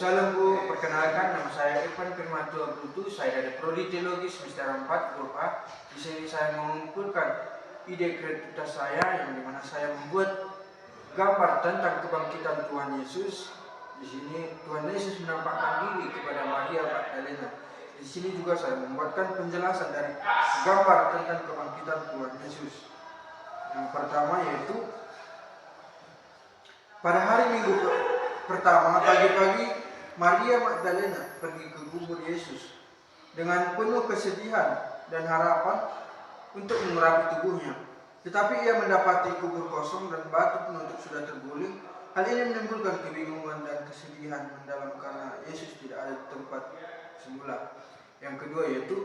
Salam Bu, perkenalkan nama saya Irfan Firmanto Brutu, saya dari Prodi Teologi Semester 4 Grup A. Di sini saya mengumpulkan ide kreativitas saya yang dimana saya membuat gambar tentang kebangkitan Tuhan Yesus. Di sini Tuhan Yesus menampakkan diri kepada Maria Magdalena. Di sini juga saya membuatkan penjelasan dari gambar tentang kebangkitan Tuhan Yesus. Yang pertama yaitu pada hari Minggu pertama pagi-pagi Maria Magdalena pergi ke kubur Yesus dengan penuh kesedihan dan harapan untuk mengurapi tubuhnya. Tetapi ia mendapati kubur kosong dan batu penutup sudah terguling. Hal ini menimbulkan kebingungan dan kesedihan mendalam karena Yesus tidak ada di tempat semula. Yang kedua yaitu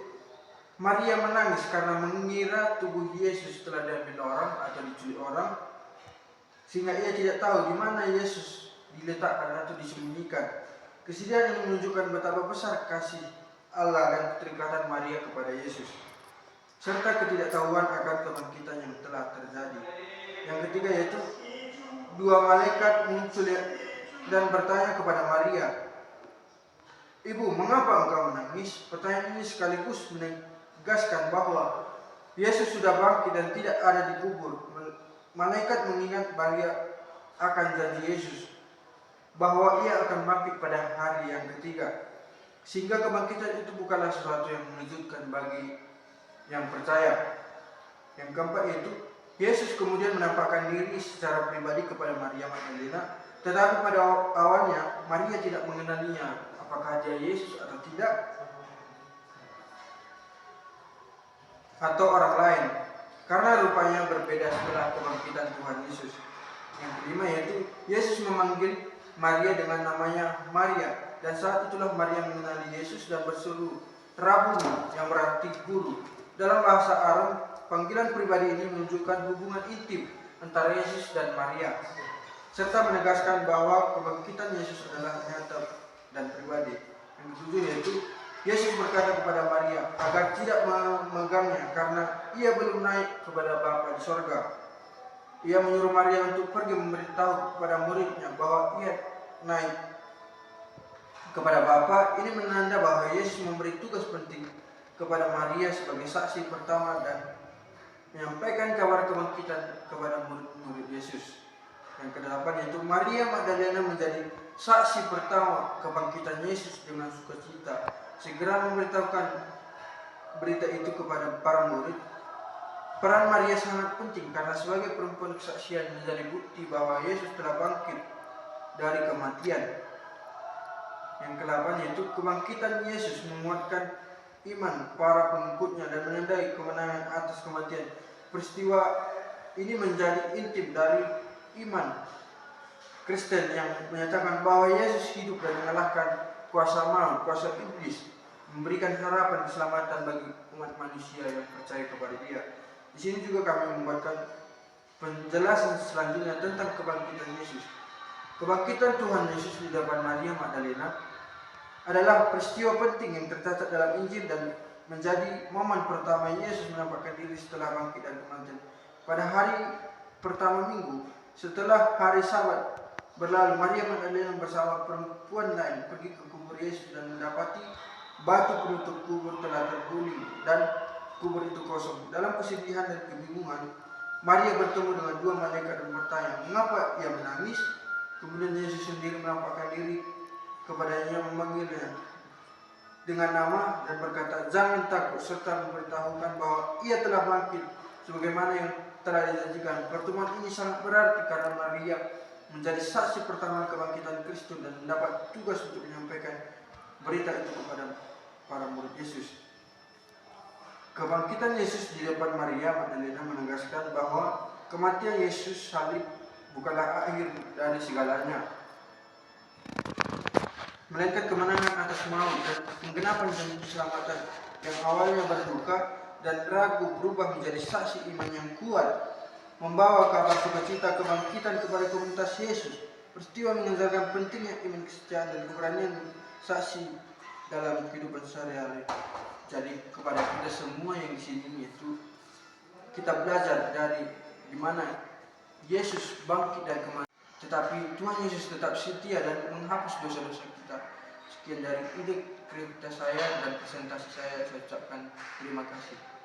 Maria menangis karena mengira tubuh Yesus telah diambil orang atau diculik orang, sehingga ia tidak tahu di mana Yesus diletakkan atau disembunyikan. Kesedihan ini menunjukkan betapa besar kasih Allah dan keterikatan Maria kepada Yesus, serta ketidaktahuan akan kebangkitan yang telah terjadi. Yang ketiga yaitu dua malaikat muncul dan bertanya kepada Maria, "Ibu, mengapa engkau menangis?" Pertanyaan ini sekaligus menegaskan bahwa Yesus sudah bangkit dan tidak ada di kubur. Malaikat mengingat Maria akan janji Yesus bahwa ia akan bangkit pada hari yang ketiga, sehingga kebangkitan itu bukanlah sesuatu yang mengejutkan bagi yang percaya. Yang keempat yaitu Yesus kemudian menampakkan diri secara pribadi kepada Maria Magdalena, tetapi pada awalnya Maria tidak mengenalinya, apakah dia Yesus atau tidak, atau orang lain, karena rupanya berbeda setelah kebangkitan Tuhan Yesus. Yang kelima yaitu Yesus memanggil Maria dengan namanya Maria, dan saat itulah Maria mengenali Yesus dan berseru, "Rabuni," yang berarti guru. Dalam bahasa Aram, panggilan pribadi ini menunjukkan hubungan intim antara Yesus dan Maria, serta menegaskan bahwa kebangkitan Yesus adalah nyata dan pribadi. Yang ketujuh yaitu Yesus berkata kepada Maria agar tidak memegangnya karena ia belum naik kepada Bapa di sorga. Ia menyuruh Maria untuk pergi memberitahu kepada muridnya bahwa ia naik kepada Bapa. Ini menanda bahwa Yesus memberi tugas penting kepada Maria sebagai saksi pertama dan menyampaikan kabar kebangkitan kepada murid-murid Yesus. Yang kedelapan yaitu Maria Magdalena menjadi saksi pertama kebangkitan Yesus dengan sukacita, segera memberitahukan berita itu kepada para murid. Peran Maria sangat penting karena sebagai perempuan kesaksian menjadi bukti bahwa Yesus telah bangkit dari kematian. Yang ke-8 yaitu kebangkitan Yesus menguatkan iman para pengikutnya dan menandai kemenangan atas kematian. Peristiwa ini menjadi inti dari iman Kristen yang menyatakan bahwa Yesus hidup dan mengalahkan kuasa maut, kuasa iblis, memberikan harapan keselamatan bagi umat manusia yang percaya kepada Dia. Di sini juga kami membuatkan penjelasan selanjutnya tentang kebangkitan Yesus. Kebangkitan Tuhan Yesus di depan Maria Magdalena adalah peristiwa penting yang tercatat dalam Injil dan menjadi momen pertama Yesus menampakkan diri setelah bangkit dari kematian. Pada hari pertama minggu setelah hari Sabat berlalu, Maria Magdalena bersama perempuan lain pergi ke kubur Yesus dan mendapati batu penutup kubur telah terguling dan kubur itu kosong. Dalam kesedihan dan kebingungan, Maria bertemu dengan dua malaikat dan bertanya, "Mengapa ia menangis?" Kemudian Yesus sendiri menampakkan diri kepadanya, memanggilnya dengan nama dan berkata, "Jangan takut," serta memberitahukan bahwa ia telah bangkit sebagaimana yang telah dijanjikan. Pertemuan ini sangat berarti karena Maria menjadi saksi pertama kebangkitan Kristus dan mendapat tugas untuk menyampaikan berita itu kepada para murid Yesus. Kebangkitan Yesus di depan Maria Magdalena menegaskan bahwa kematian Yesus salib bukanlah akhir dari segalanya, melainkan kemenangan atas maut dan penggenapan janji keselamatan yang awalnya berduka dan ragu berubah menjadi saksi iman yang kuat, membawa kabar sukacita kebangkitan kepada komunitas Yesus. Peristiwa mengajarkan pentingnya iman kesetiaan dan keberanian saksi dalam kehidupan sehari-hari. Jadi kepada kita semua yang di sini itu kita belajar dari dimana Yesus bangkit dari kematian. Tetapi Tuhan Yesus tetap setia dan menghapus dosa-dosa kita. Sekian dari ide cerita saya dan presentasi saya ucapkan terima kasih.